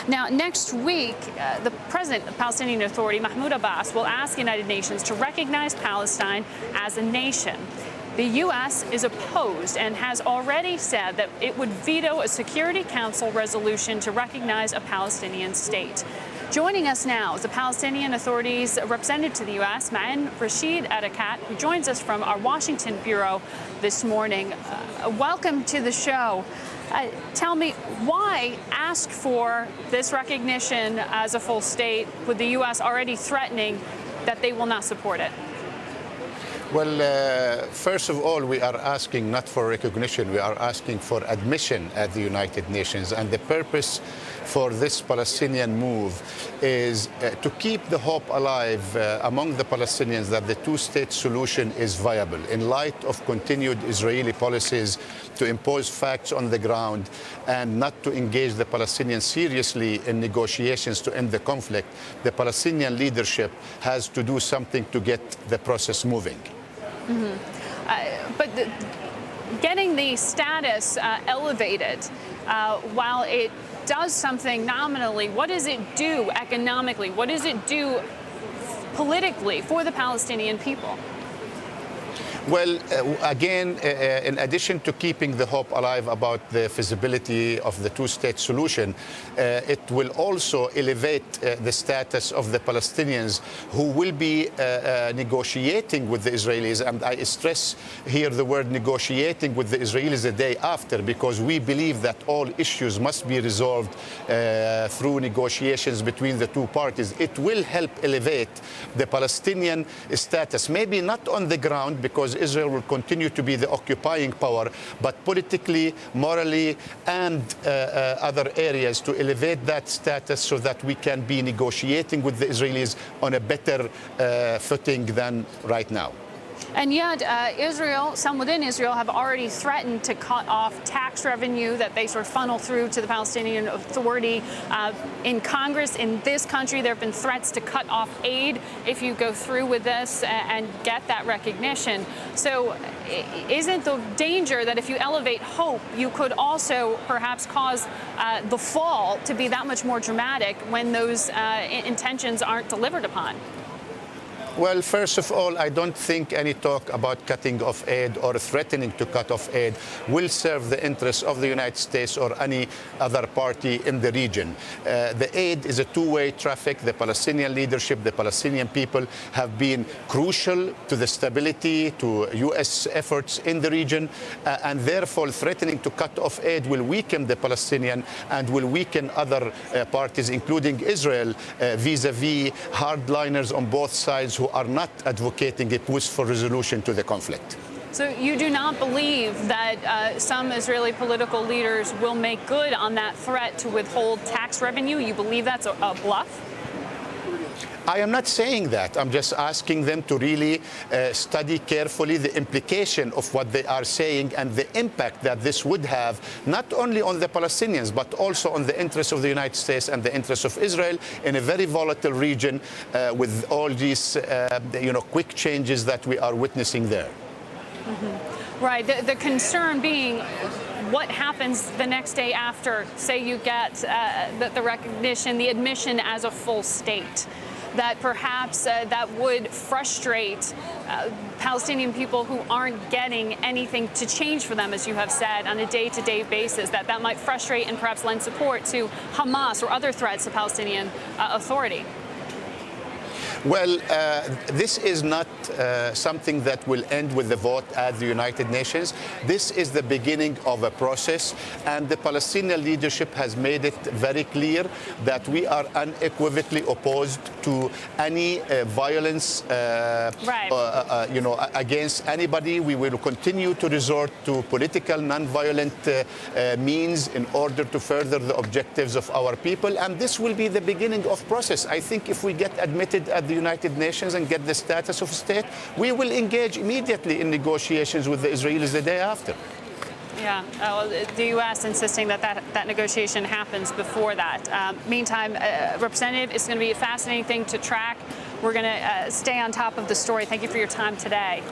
Now, next week, the president of the Palestinian Authority, Mahmoud Abbas, will ask the United Nations to recognize Palestine as a nation. The U.S. is opposed and has already said that it would veto a Security Council resolution to recognize a Palestinian state. Joining us now is the Palestinian Authority's representative to the U.S., Maen Areikat, who joins us from our Washington bureau this morning. Welcome to the show. Tell me, why ask for this recognition as a full state with the U.S. already threatening that they will not support it? Well, first of all, we are asking not for recognition, we are asking for admission at the United Nations. And the purpose for this Palestinian move is to keep the hope alive among the Palestinians that the two-state solution is viable in light of continued Israeli policies to impose facts on the ground and not to engage the Palestinians seriously in negotiations to end the conflict. The Palestinian leadership has to do something to get the process moving. But getting the status elevated, while it does something nominally, what does it do economically? What does it do politically for the Palestinian people? Well, again, in addition to keeping the hope alive about the feasibility of the two-state solution, it will also elevate the status of the Palestinians who will be negotiating with the Israelis. And I stress here the word negotiating with the Israelis the day after, because we believe that all issues must be resolved through negotiations between the two parties. It will help elevate the Palestinian status, maybe not on the ground, because Israel will continue to be the occupying power, but politically, morally, and other areas to elevate that status so that we can be negotiating with the Israelis on a better footing than right now. And yet, Israel, some within Israel, have already threatened to cut off tax revenue that they sort of funnel through to the Palestinian Authority. In Congress, in this country, there have been threats to cut off aid if you go through with this and get that recognition. So isn't the danger that if you elevate hope, you could also perhaps cause the fall to be that much more dramatic when those intentions aren't delivered upon? Well, first of all, I don't think any talk about cutting off aid or threatening to cut off aid will serve the interests of the United States or any other party in the region. The aid is a two-way traffic. The Palestinian leadership, the Palestinian people have been crucial to the stability, to U.S. efforts in the region, and therefore threatening to cut off aid will weaken the Palestinian and will weaken other parties, including Israel, vis-a-vis hardliners on both sides who are not advocating a peaceful resolution to the conflict. So you do not believe that some Israeli political leaders will make good on that threat to withhold tax revenue? You believe that's a bluff? I am not saying that. I'm just asking them to really study carefully the implication of what they are saying and the impact that this would have, not only on the Palestinians, but also on the interests of the United States and the interests of Israel in a very volatile region with all these quick changes that we are witnessing there. Right. The concern being what happens the next day after, say you get the recognition, the admission as a full state, that perhaps that would frustrate Palestinian people who aren't getting anything to change for them, as you have said, on a day-to-day basis, that might frustrate and perhaps lend support to Hamas or other threats to Palestinian Authority. Well, this is not something that will end with the vote at the United Nations. This is the beginning of a process, and the Palestinian leadership has made it very clear that we are unequivocally opposed to any violence against anybody. We will continue to resort to political, non-violent means in order to further the objectives of our people, and this will be the beginning of process. I think if we get admitted at the United Nations and get the status of state, we will engage immediately in negotiations with the Israelis the day after. Yeah, the U.S. insisting that negotiation happens before that. Meantime, Representative, it's going to be a fascinating thing to track. We're going to stay on top of the story. Thank you for your time today.